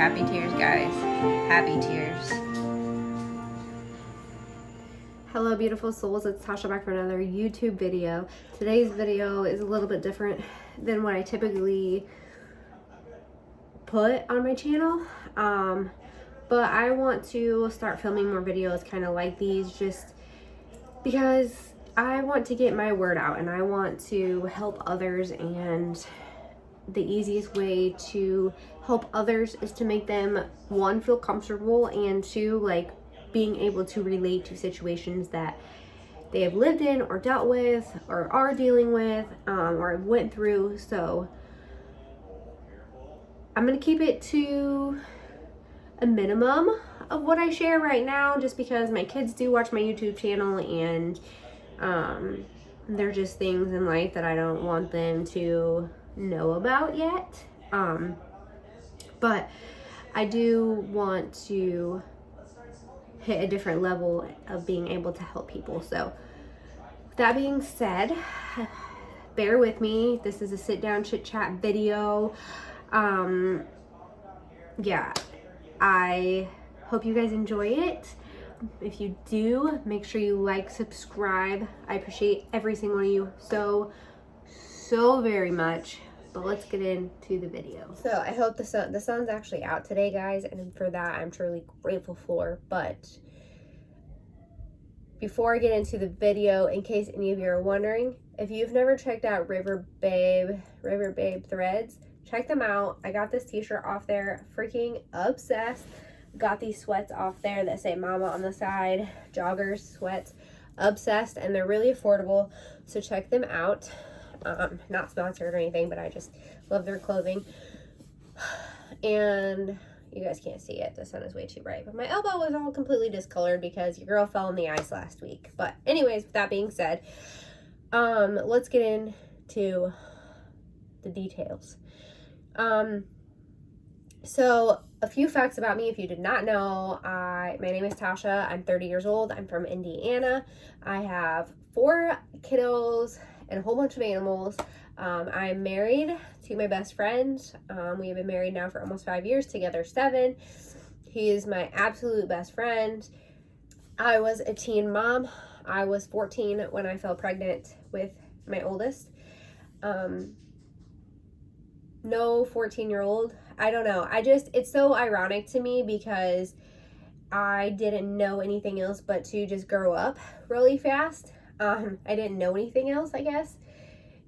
Happy tears, guys. Happy tears. Hello beautiful souls, it's Tasha back for another YouTube video. Today's video is a little bit different than what I typically put on my channel. But I want to start filming more videos kind of like these just because I want to get my word out and I want to help others, and the easiest way to help others is to make them, one, feel comfortable, and two, like being able to relate to situations that they have lived in or dealt with or are dealing with or went through. So I'm going to keep it to a minimum of what I share right now, just because my kids do watch my YouTube channel, and they're just things in life that I don't want them to know about yet. But I do want to hit a different level of being able to help people. So that being said, bear with me. This is a sit down chit chat video. Yeah, I hope you guys enjoy it. If you do, make sure you like, subscribe. I appreciate every single one of you so very much. But let's get into the video. So I hope the sun's actually out today, guys, and for that I'm truly grateful for. But before I get into the video, in case any of you are wondering, if you've never checked out River Babe threads, check them out. I got this t-shirt off there, freaking obsessed. Got these sweats off there that say mama on the side, joggers, sweats, obsessed, and they're really affordable, so check them out. Not sponsored or anything, but I just love their clothing. And you guys can't see it, the sun is way too bright, but my elbow was all completely discolored because your girl fell in the ice last week. But anyways, with that being said, let's get into the details. So a few facts about me if you did not know. My name is Tasha. I'm 30 years old. I'm from Indiana. I have 4 kiddos and a whole bunch of animals. I'm married to my best friend. We have been married now for almost 5 years, together 7. He is my absolute best friend. I was a teen mom. I was 14 when I fell pregnant with my oldest. No 14-year-old. I don't know. It's so ironic to me because I didn't know anything else but to just grow up really fast. I didn't know anything else, I guess.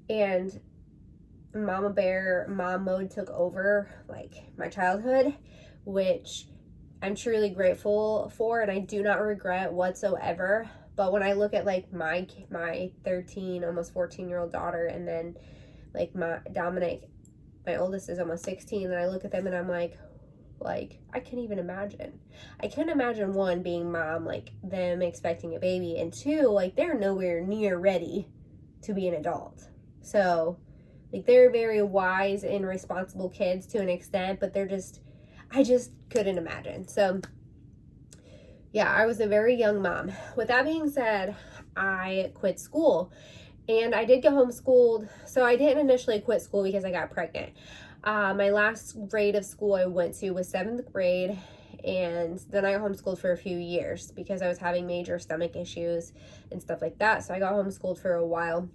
And Mama Bear mom mode took over like my childhood, which I'm truly grateful for, and I do not regret whatsoever. But when I look at like my 13, almost 14-year-old daughter, and then like my Dominic, my oldest, is almost 16, and I look at them and I'm like I can't even imagine. I couldn't imagine, one, being mom, like them expecting a baby, and 2, like they're nowhere near ready to be an adult. So like they're very wise and responsible kids to an extent, but I just couldn't imagine. So yeah, I was a very young mom. With that being said, I quit school. And I did get homeschooled. So I didn't initially quit school because I got pregnant. My last grade of school I went to was 7th grade. And then I got homeschooled for a few years because I was having major stomach issues and stuff like that. So I got homeschooled for a while.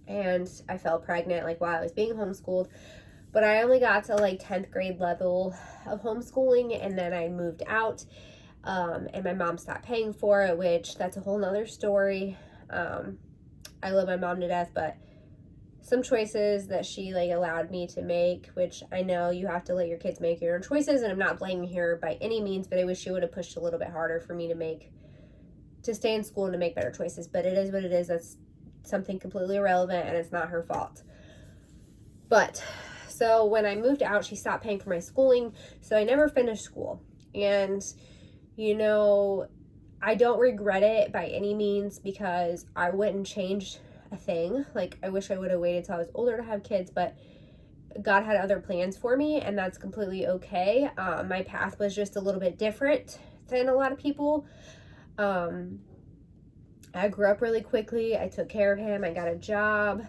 And I fell pregnant like while I was being homeschooled. But I only got to like 10th grade level of homeschooling. And then I moved out. And my mom stopped paying for it, which that's a whole nother story. I love my mom to death, but some choices that she like allowed me to make, which I know you have to let your kids make your own choices, and I'm not blaming her by any means, but I wish she would have pushed a little bit harder for me to stay in school and to make better choices. But it is what it is. That's something completely irrelevant, and it's not her fault. But so when I moved out, she stopped paying for my schooling, so I never finished school. And you know, I don't regret it by any means because I wouldn't change a thing. Like, I wish I would have waited till I was older to have kids, but God had other plans for me, and that's completely okay. My path was just a little bit different than a lot of people. I grew up really quickly. I took care of him. I got a job.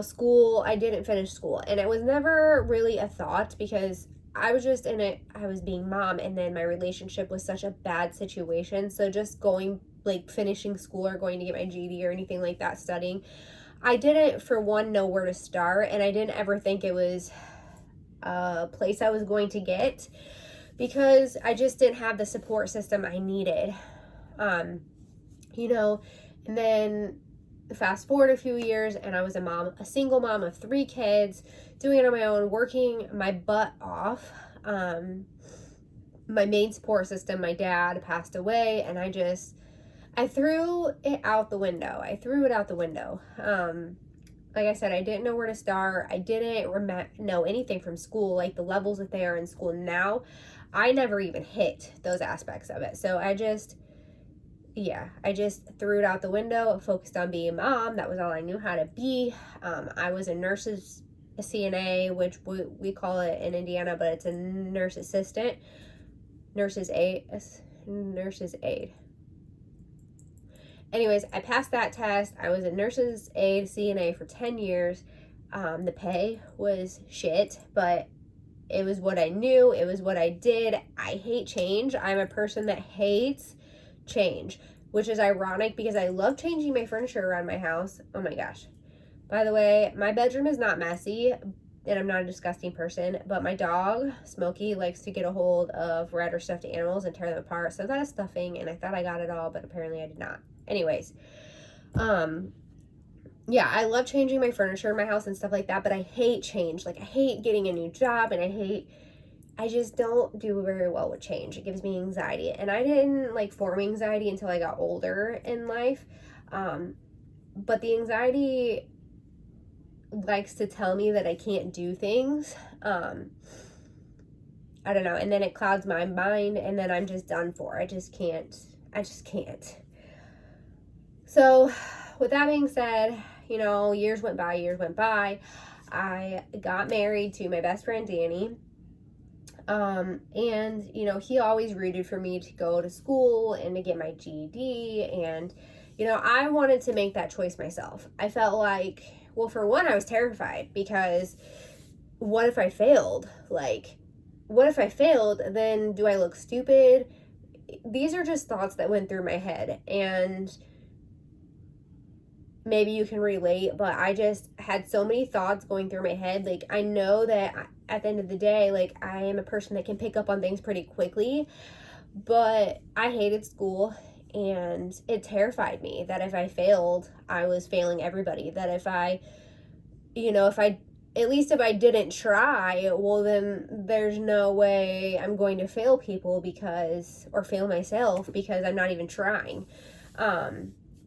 School, I didn't finish school. And it was never really a thought because I was just in it, I was being mom, and then my relationship was such a bad situation. So just going, like, finishing school or going to get my GED or anything like that, studying, I didn't, for one, know where to start, and I didn't ever think it was a place I was going to get, because I just didn't have the support system I needed. Um, you know, and then fast forward a few years, and I was a single mom of 3 kids, doing it on my own, working my butt off. My main support system, my dad, passed away, and I threw it out the window. Like I said, I didn't know where to start. I didn't know anything from school, like the levels that they are in school now. I never even hit those aspects of it. So I just threw it out the window, focused on being a mom. That was all I knew how to be. I was a CNA, which we call it in Indiana, but it's a nurse's aide. Anyways, I passed that test. I was a nurse's aide CNA for 10 years. The pay was shit, but it was what I knew. It was what I did. I hate change. I'm a person that hates change, which is ironic because I love changing my furniture around my house. Oh my gosh. By the way, my bedroom is not messy, and I'm not a disgusting person, but my dog, Smokey, likes to get a hold of red or stuffed animals and tear them apart. So I got a stuffing, and I thought I got it all, but apparently I did not. Anyways, yeah, I love changing my furniture in my house and stuff like that, but I hate change. Like, I hate getting a new job, and I just don't do very well with change. It gives me anxiety, and I didn't like form anxiety until I got older in life. But the anxiety likes to tell me that I can't do things. I don't know, and then it clouds my mind, and then I'm just done for. I just can't. So, with that being said, years went by. I got married to my best friend, Danny. And, he always rooted for me to go to school and to get my GED. And, I wanted to make that choice myself. I felt like, well, for one, I was terrified because what if I failed? Like, what if I failed? Then do I look stupid? These are just thoughts that went through my head, and maybe you can relate, but I just had so many thoughts going through my head. Like, I know that at the end of the day, like, I am a person that can pick up on things pretty quickly, but I hated school, and it terrified me that if I failed, I was failing everybody. That if I if I didn't try, well, then there's no way I'm going to fail people or fail myself because I'm not even trying.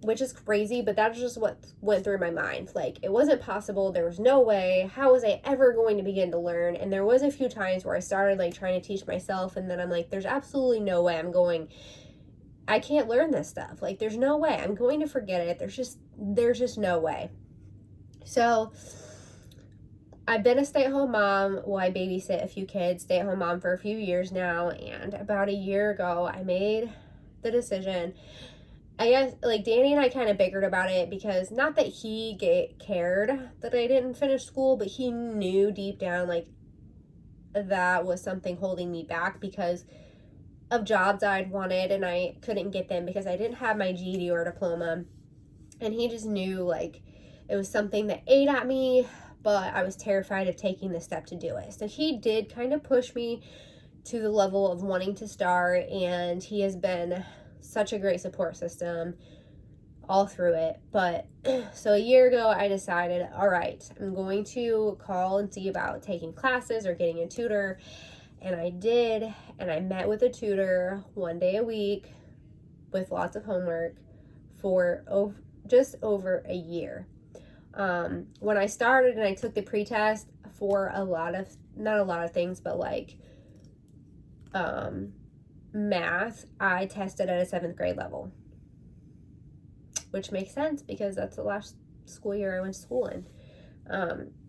Which is crazy, but that's just what went through my mind. Like, it wasn't possible. There was no way. How was I ever going to begin to learn? And there was a few times where I started, like, trying to teach myself, and then I'm like, there's absolutely no way I can't learn this stuff. Like, there's no way. I'm going to forget it. There's just no way. So, I've been a stay-at-home mom. Well, I babysit a few kids, stay-at-home mom for a few years now, and about a year ago, I made the decision. I guess, like, Danny and I kind of bickered about it because not that he cared that I didn't finish school, but he knew deep down, like, that was something holding me back because of jobs I'd wanted, and I couldn't get them because I didn't have my GED or diploma. And he just knew, like, it was something that ate at me, but I was terrified of taking the step to do it. So he did kind of push me to the level of wanting to start, and he has been such a great support system all through it. But so a year ago, I decided, all right, I'm going to call and see about taking classes or getting a tutor. And I did, and I met with a tutor one day a week with lots of homework for just over a year. When I started and I took the pretest for not a lot of things, but like math, I tested at a 7th grade level, which makes sense because that's the last school year I went to school in.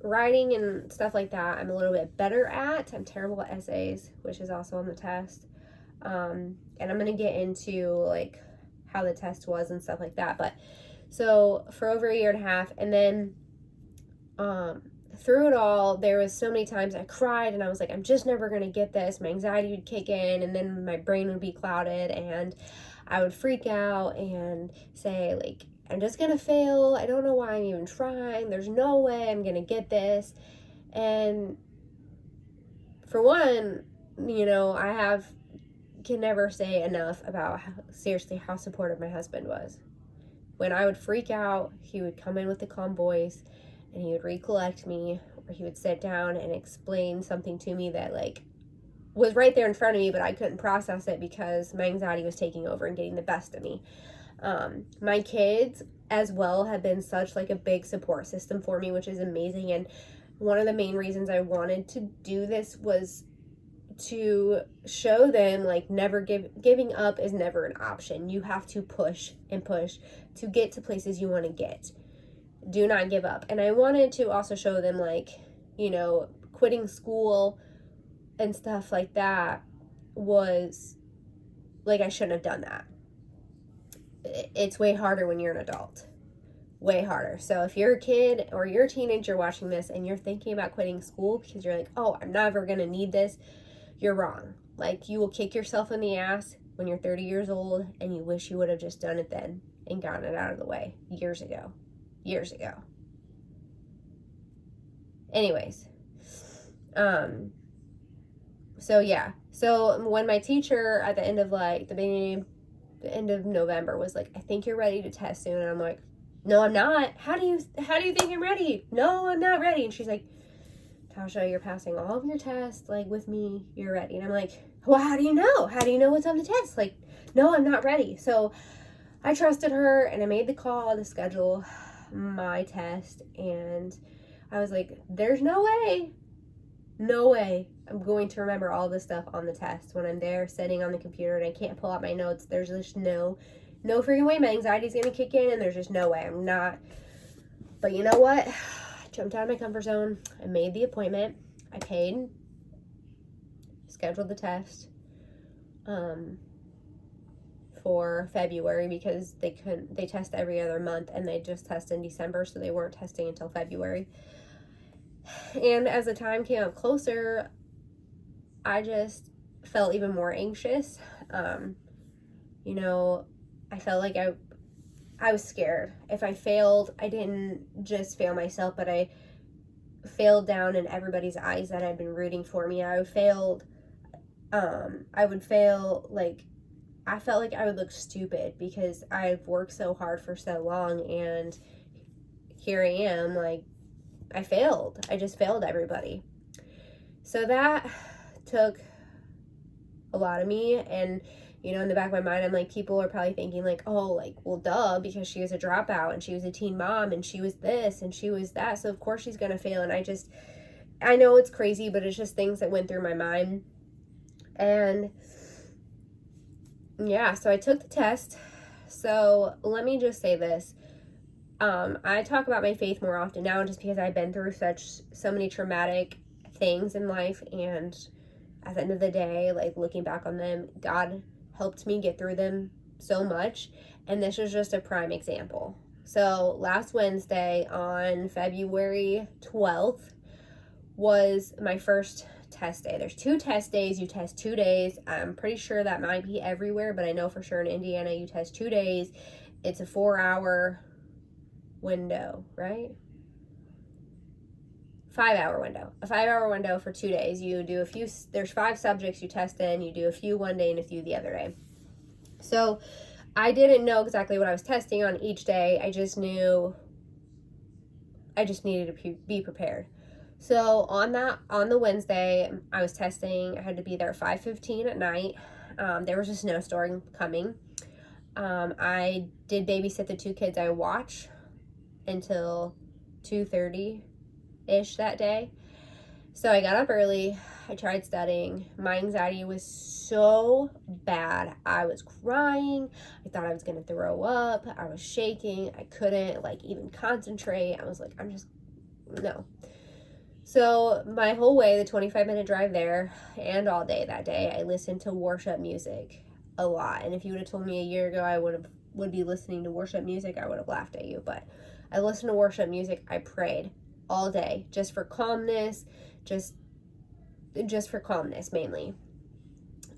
Writing and stuff like that, I'm a little bit better at. I'm terrible at essays, which is also on the test. And I'm going to get into like how the test was and stuff like that. But so for over a year and a half, and then through it all, there was so many times I cried and I was like, I'm just never going to get this. My anxiety would kick in and then my brain would be clouded and I would freak out and say, like, I'm just going to fail. I don't know why I'm even trying. There's no way I'm going to get this. And for one, I can never say enough about seriously how supportive my husband was. When I would freak out, he would come in with a calm voice and he would recollect me, or he would sit down and explain something to me that, like, was right there in front of me, but I couldn't process it because my anxiety was taking over and getting the best of me. My kids as well have been such, like, a big support system for me, which is amazing. And one of the main reasons I wanted to do this was to show them, like, giving up is never an option. You have to push and push to get to places you want to get. Do not give up. And I wanted to also show them, like, quitting school and stuff like that was, like, I shouldn't have done that. It's way harder when you're an adult. Way harder. So if you're a kid or you're a teenager watching this and you're thinking about quitting school because you're like, oh, I'm never going to need this, you're wrong. Like, you will kick yourself in the ass when you're 30 years old and you wish you would have just done it then and gotten it out of the way years ago. Anyways, so yeah. So when my teacher at the end of, like, the end of November was like, I think you're ready to test soon, and I'm like, no, I'm not. How do you think I'm ready? No, I'm not ready. And she's like, Tasha, you're passing all of your tests, like, with me, you're ready. And I'm like, well, how do you know? How do you know what's on the test? Like, no, I'm not ready. So I trusted her and I made the call to schedule my test, and I was like, there's no way I'm going to remember all this stuff on the test when I'm there sitting on the computer and I can't pull out my notes. There's just no freaking way. My anxiety's gonna kick in and there's just no way. I'm not. But you know what? I jumped out of my comfort zone. I made the appointment. I paid, scheduled the test for February because they test every other month and they just test in December, so they weren't testing until February. And as the time came up closer, I just felt even more anxious. I felt like I was scared. If I failed, I didn't just fail myself, but I failed down in everybody's eyes that had been rooting for me. I would fail, like, I felt like I would look stupid because I've worked so hard for so long, and here I am, like, I failed. I just failed everybody. So that took a lot of me, and in the back of my mind, I'm like, people are probably thinking, like, oh, like, well, duh, because she was a dropout and she was a teen mom and she was this and she was that, so of course she's gonna fail. And I know it's crazy, but it's just things that went through my mind. And yeah, so I took the test. So let me just say this. I talk about my faith more often now just because I've been through so many traumatic things in life, and at the end of the day, like, looking back on them, God helped me get through them so much, and this was just a prime example. So last Wednesday, on February 12th, was my first test day. There's 2 test days. You test 2 days. I'm pretty sure that might be everywhere, but I know for sure in Indiana you test 2 days. It's a 4-hour window, right? 5-hour window. A 5-hour window for 2 days. You do there's 5 subjects you test in. You do a few one day and a few the other day. So I didn't know exactly what I was testing on each day. I just knew I just needed to be prepared. So on the Wednesday, I was testing. I had to be there at 5:15 at night. There was a snowstorm coming. I did babysit the 2 kids I watch until 2:30-ish that day. So I got up early. I tried studying. My anxiety was so bad. I was crying. I thought I was going to throw up. I was shaking. I couldn't, like, even concentrate. I was like, no. So my whole way, the 25-minute drive there and all day that day, I listened to worship music a lot. And if you would have told me a year ago I would be listening to worship music, I would have laughed at you. But I listened to worship music. I prayed. all day, just for calmness, just for calmness mainly.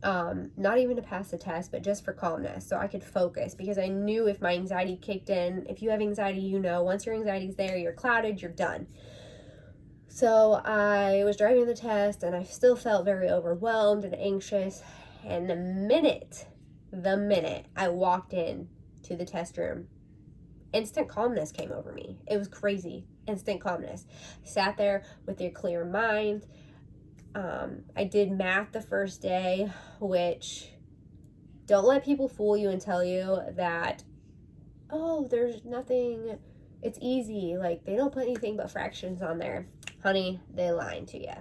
Not even to pass the test, but just for calmness, so I could focus, because I knew if my anxiety kicked in, if you have anxiety, you know, once your anxiety's there, you're clouded, you're done. So I was driving the test, and I still felt very overwhelmed and anxious, and the minute I walked in to the test room, instant calmness came over me. It was crazy. Instant calmness. Sat there with your clear mind. I did math the first day, which, don't let people fool you and tell you that, oh, there's nothing, it's easy. Like, they don't put anything but fractions on there. Honey, they lying to you.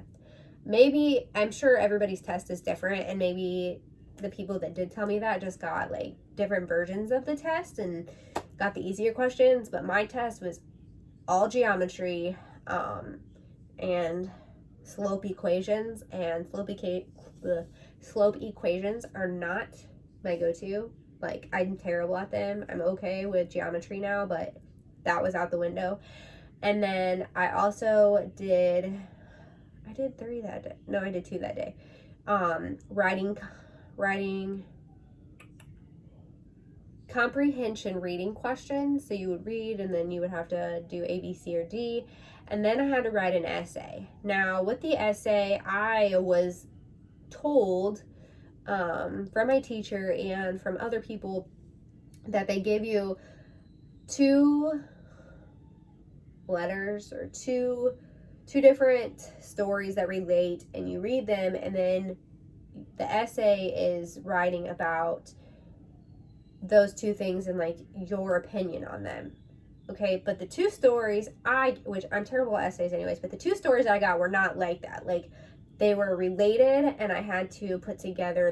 Maybe, I'm sure everybody's test is different, and maybe the people that did tell me that just got like different versions of the test and got the easier questions, but my test was all geometry, and slope equations, and slope equations are not my go-to. Like, I'm terrible at them. I'm okay with geometry now, but that was out the window. And then I also did 3 that day. No, I did 2 that day. Writing comprehension reading questions. So you would read, and then you would have to do A, B, C, or D. And then I had to write an essay. Now, with the essay, I was told from my teacher and from other people that they give you 2 letters, or two different stories that relate, and you read them, and then the essay is writing about those 2 things and like your opinion on them. Okay, but the 2 stories which I'm terrible at essays anyways, but the 2 stories I got were not like that. Like, they were related, and I had to put together,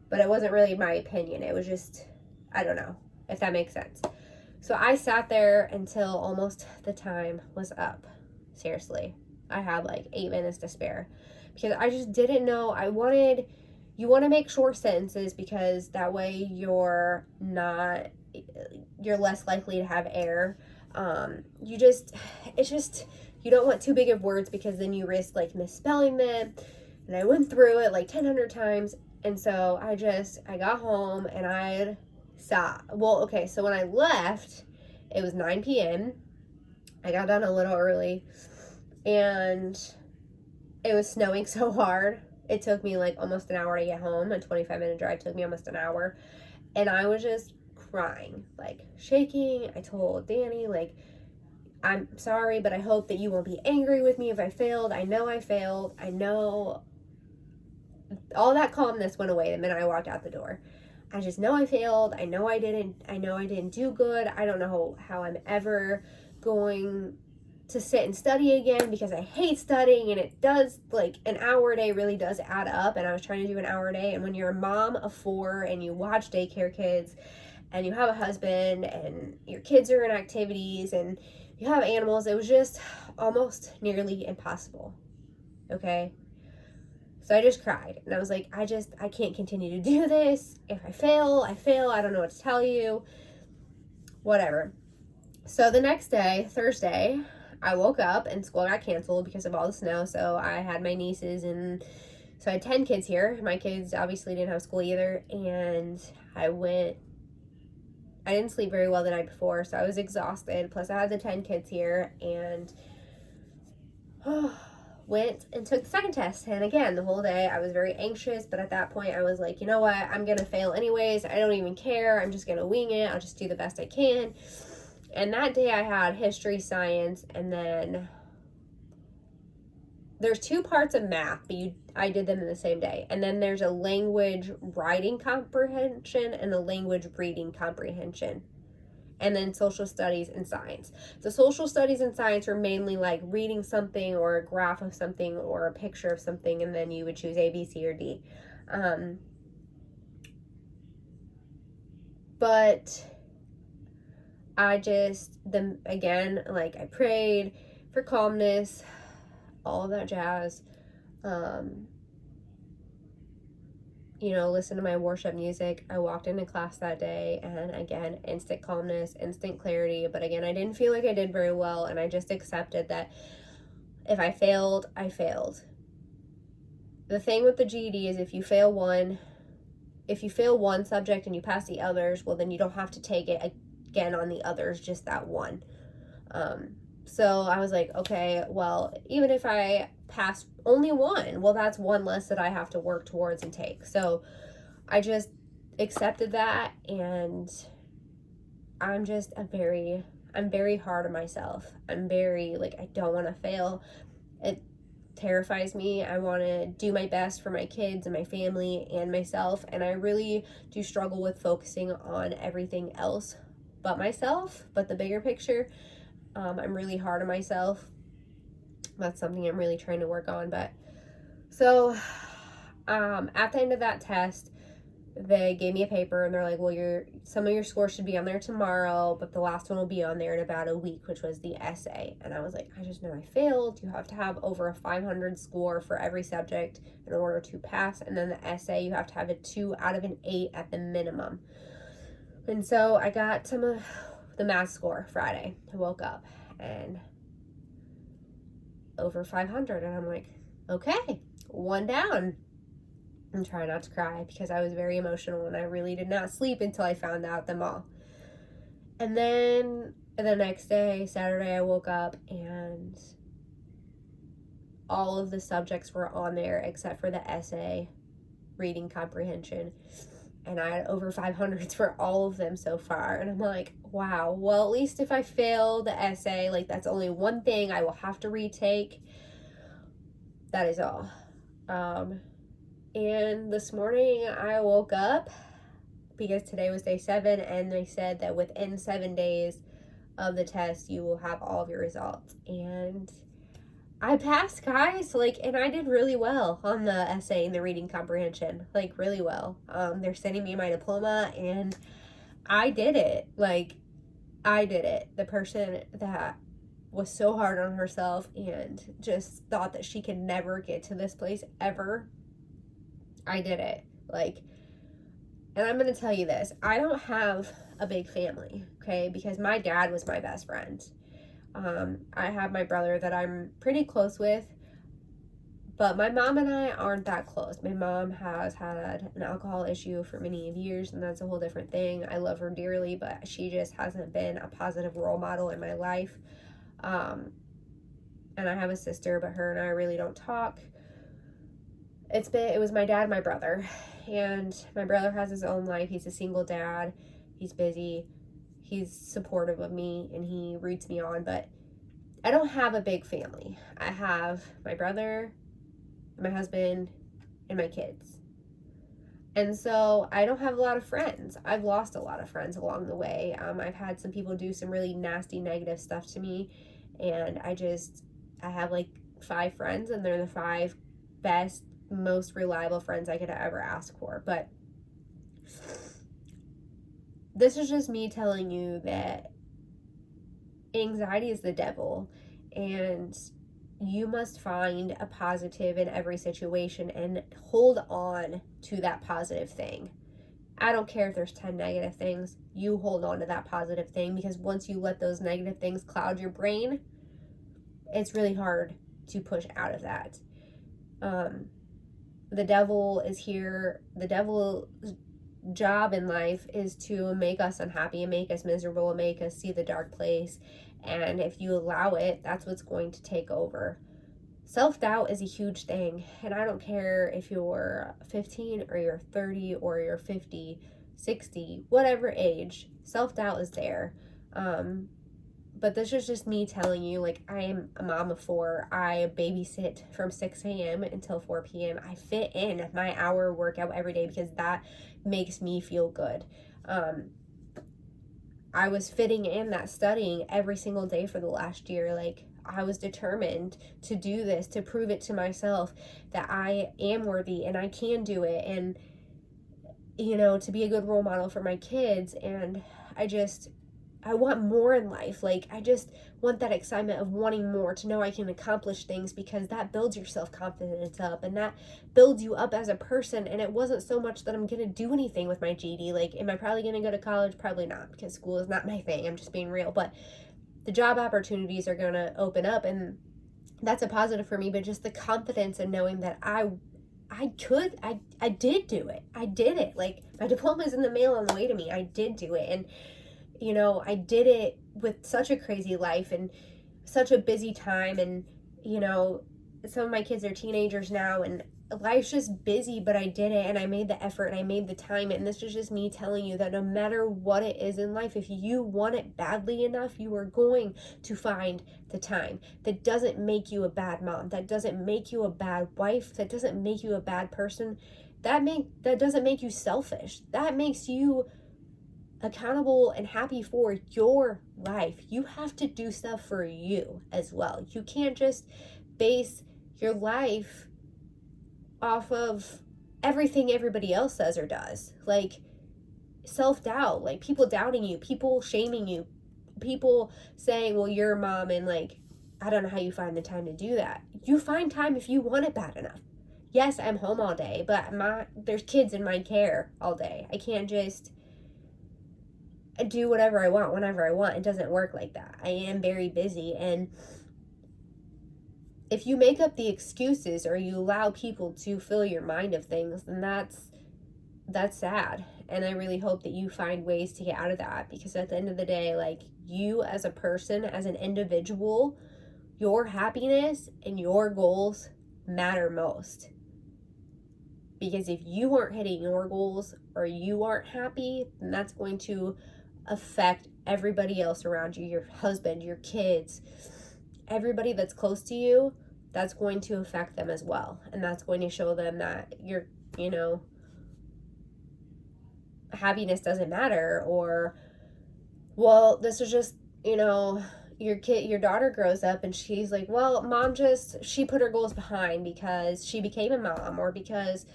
but it wasn't really my opinion. It was just, I don't know if that makes sense. So I sat there until almost the time was up. Seriously, I had like 8 minutes to spare, because I just didn't know. You want to make short sentences, because that way you're less likely to have error. You don't want too big of words, because then you risk like misspelling them. And I went through it like 1,000 times. And so I got home, and I saw, well, okay, so when I left, it was 9 p.m. I got done a little early, and it was snowing so hard. It took me like almost an hour to get home. A 25-minute drive took me almost an hour. And I was just crying, like shaking. I told Danny, like, I'm sorry, but I hope that you won't be angry with me if I failed. I know I failed. I know. All that calmness went away the minute I walked out the door. I just know I failed. I know I didn't do good. I don't know how I'm ever going to sit and study again, because I hate studying, and it does, like, an hour a day really does add up, and I was trying to do an hour a day. And when you're a mom of 4 and you watch daycare kids, and you have a husband, and your kids are in activities, and you have animals, it was just almost nearly impossible. Okay? So I just cried, and I was like, I can't continue to do this. If I fail, I fail. I don't know what to tell you. Whatever. So the next day, Thursday, I woke up, and school got canceled because of all the snow. So I had my nieces, and so I had 10 kids here. My kids obviously didn't have school either. And I didn't sleep very well the night before, so I was exhausted. Plus I had the 10 kids here, and went and took the second test. And again, the whole day I was very anxious, but at that point I was like, you know what, I'm gonna fail anyways. I don't even care. I'm just gonna wing it. I'll just do the best I can. And that day I had history, science, and then there's 2 parts of math, but I did them in the same day. And then there's a language writing comprehension and a language reading comprehension. And then social studies and science. The social studies and science were mainly like reading something, or a graph of something, or a picture of something, and then you would choose A, B, C, or D. But I again, like, I prayed for calmness, all of that jazz. listen to my worship music. I walked into class that day, and again, instant calmness, instant clarity. But again, I didn't feel like I did very well, and I just accepted that if I failed, I failed. The thing with the GED is if you fail one subject and you pass the others, well, then you don't have to take it again on the others, just that one. So I was like, okay, well, even if I pass only one, well, that's one less that I have to work towards and take. So I just accepted that, and I'm very hard on myself. I'm very, like, I don't want to fail. It terrifies me. I want to do my best for my kids and my family and myself, and I really do struggle with focusing on everything else but myself, but the bigger picture. I'm really hard on myself. That's something I'm really trying to work on. But so at the end of that test, they gave me a paper, and they're like, well, some of your scores should be on there tomorrow, but the last one will be on there in about a week, which was the essay. And I was like, I just know I failed. You have to have over a 500 score for every subject in order to pass, and then the essay, you have to have a 2 out of an 8 at the minimum. And so I got some of the math score Friday. I woke up and over 500, and I'm like, okay, one down. And try not to cry because I was very emotional, and I really did not sleep until I found out them all. And then the next day, Saturday, I woke up and all of the subjects were on there except for the essay, reading comprehension. And I had over 500s for all of them so far. And I'm like, wow, well, at least if I fail the essay, like, that's only one thing I will have to retake. That is all. And this morning I woke up because today was day 7, and they said that within 7 days of the test, you will have all of your results. And I passed, guys, and I did really well on the essay and the reading comprehension, really well. They're sending me my diploma, and I did it. I did it. The person that was so hard on herself and just thought that she could never get to this place ever, I did it. And I'm going to tell you this. I don't have a big family, okay? Because my dad was my best friend. I have my brother that I'm pretty close with, but my mom and I aren't that close. My mom has had an alcohol issue for many years, and that's a whole different thing. I love her dearly, but she just hasn't been a positive role model in my life. And I have a sister, but her and I really don't talk. It was my dad and my brother, and my brother has his own life. He's a single dad. He's busy. He's supportive of me, and he roots me on, but I don't have a big family. I have my brother, my husband, and my kids. And so I don't have a lot of friends. I've lost a lot of friends along the way. I've had some people do some really nasty, negative stuff to me, and I have 5 friends, and they're the 5 best, most reliable friends I could ever ask for. But this is just me telling you that anxiety is the devil, and you must find a positive in every situation and hold on to that positive thing. I don't care if there's 10 negative things, you hold on to that positive thing, because once you let those negative things cloud your brain, it's really hard to push out of that. The devil is here. The devil's job in life is to make us unhappy and make us miserable and make us see the dark place. And if you allow it, that's what's going to take over. Self-doubt is a huge thing. And I don't care if you're 15 or you're 30 or you're 50, 60, whatever age, self-doubt is there. But this is just me telling you, I am a mom of 4. I babysit from 6 a.m. until 4 p.m. I fit in my hour workout every day because that makes me feel good. I was fitting in that studying every single day for the last year. I was determined to do this, to prove it to myself that I am worthy and I can do it, and, to be a good role model for my kids. And I want more in life. Like, I just want that excitement of wanting more, to know I can accomplish things, because that builds your self-confidence up and that builds you up as a person. And it wasn't so much that I'm going to do anything with my GED. Like, am I probably going to go to college? Probably not, because school is not my thing. I'm just being real. But the job opportunities are going to open up, and that's a positive for me. But just the confidence in knowing that I did do it. I did it. Like, my diploma's in the mail on the way to me. I did do it. And I did it with such a crazy life and such a busy time. And, some of my kids are teenagers now, and life's just busy, but I did it, and I made the effort, and I made the time. And this is just me telling you that no matter what it is in life, if you want it badly enough, you are going to find the time. That doesn't make you a bad mom. That doesn't make you a bad wife. That doesn't make you a bad person. That doesn't make you selfish. That makes you accountable and happy for your life. You have to do stuff for you as well. You can't just base your life off of everything everybody else says or does. Like, self-doubt, like people doubting you, people shaming you, people saying, well, you're a mom, and like, I don't know how you find the time to do that. You find time if you want it bad enough. Yes, I'm home all day, but there's kids in my care all day. I can't just do whatever I want whenever I want. It doesn't work like that. I am very busy, and if you make up the excuses or you allow people to fill your mind of things, then that's sad. And I really hope that you find ways to get out of that, because at the end of the day, like, you as a person, as an individual, your happiness and your goals matter most. Because if you aren't hitting your goals or you aren't happy, then that's going to affect everybody else around you, your husband, your kids, everybody that's close to you. That's going to affect them as well. And that's going to show them that happiness doesn't matter. Or, well, this is just, your daughter grows up and she's like, well, mom she put her goals behind because she became a mom, or because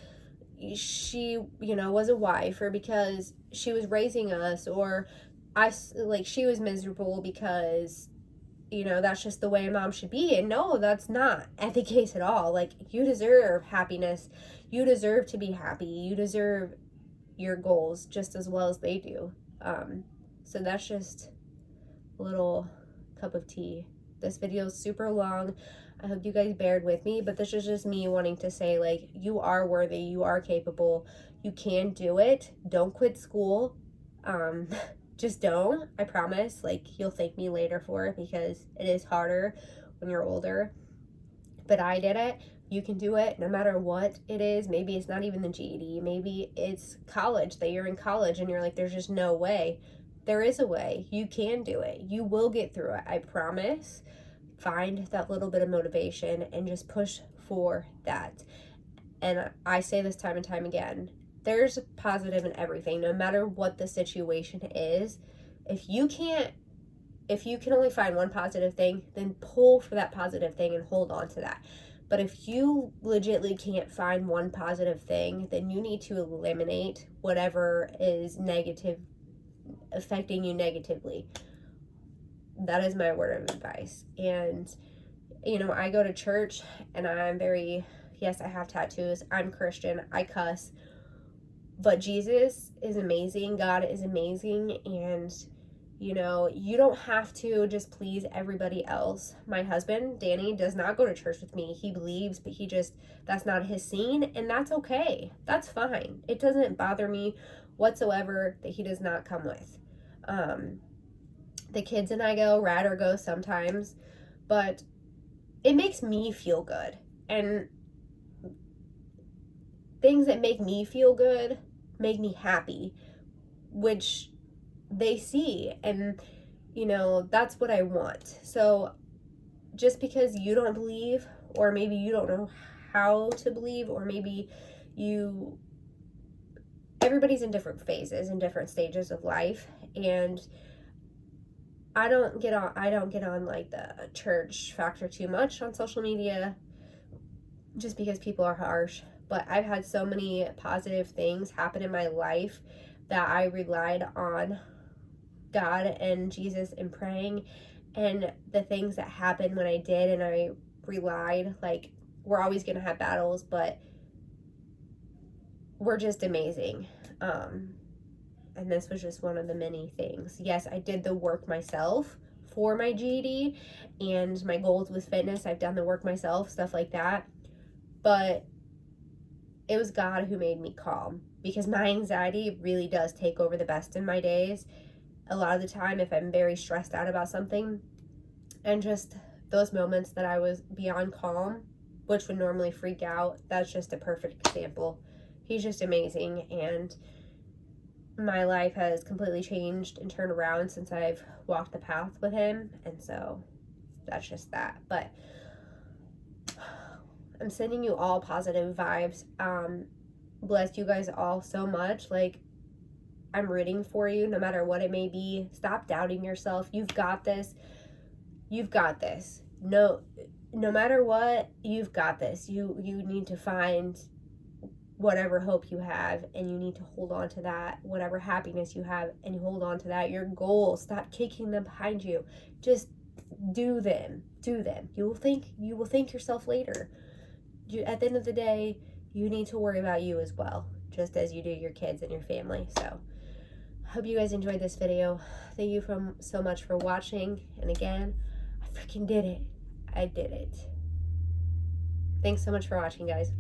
she, was a wife, or because she was raising us, or she was miserable because, that's just the way a mom should be. And no, that's not the case at all. Like, you deserve happiness. You deserve to be happy. You deserve your goals just as well as they do. So that's just a little cup of tea. This video is super long. I hope you guys bared with me, but this is just me wanting to say, like, you are worthy, you are capable, you can do it. Don't quit school. Just don't. I promise. Like, you'll thank me later for it, because it is harder when you're older. But I did it. You can do it no matter what it is. Maybe it's not even the GED. Maybe it's college, that you're in college and you're like, there's just no way. There is a way. You can do it. You will get through it. I promise. Find that little bit of motivation and just push for that. And I say this time and time again, there's positive in everything, no matter what the situation is. If you can only find one positive thing, then pull for that positive thing and hold on to that. But if you legitimately can't find one positive thing, then you need to eliminate whatever is negative, affecting you negatively. That is my word of advice. And, I go to church, and yes, I have tattoos. I'm Christian. I cuss. But Jesus is amazing. God is amazing. And, you don't have to just please everybody else. My husband, Danny, does not go to church with me. He believes, but that's not his scene. And that's okay. That's fine. It doesn't bother me whatsoever that he does not come with. The kids and I go, Rad go sometimes, but it makes me feel good. And things that make me feel good make me happy, which they see. And, that's what I want. So just because you don't believe, or maybe you don't know how to believe, or maybe everybody's in different phases and different stages of life. And I don't get on like the church factor too much on social media, just because people are harsh. But I've had so many positive things happen in my life that I relied on God and Jesus and praying, and the things that happened when I did and I relied. Like, we're always going to have battles, but we're just amazing. And this was just one of the many things. Yes, I did the work myself for my GED and my goals with fitness. I've done the work myself, stuff like that. But it was God who made me calm, because my anxiety really does take over the best in my days. A lot of the time, if I'm very stressed out about something, and just those moments that I was beyond calm, which would normally freak out, that's just a perfect example. He's just amazing, and my life has completely changed and turned around since I've walked the path with him, and so that's just that. But I'm sending you all positive vibes. Bless you guys all so much. Like, I'm rooting for you no matter what it may be. Stop doubting yourself. You've got this. You've got this. No matter what, you've got this. You need to find whatever hope you have, and you need to hold on to that. Whatever happiness you have, and you hold on to that. Your goals, stop kicking them behind you. Just do them. You will thank yourself later. At the end of the day, you need to worry about you as well, just as you do your kids and your family. So hope you guys enjoyed this video. Thank you so much for watching, and again, I freaking did it. I did it. Thanks so much for watching, guys.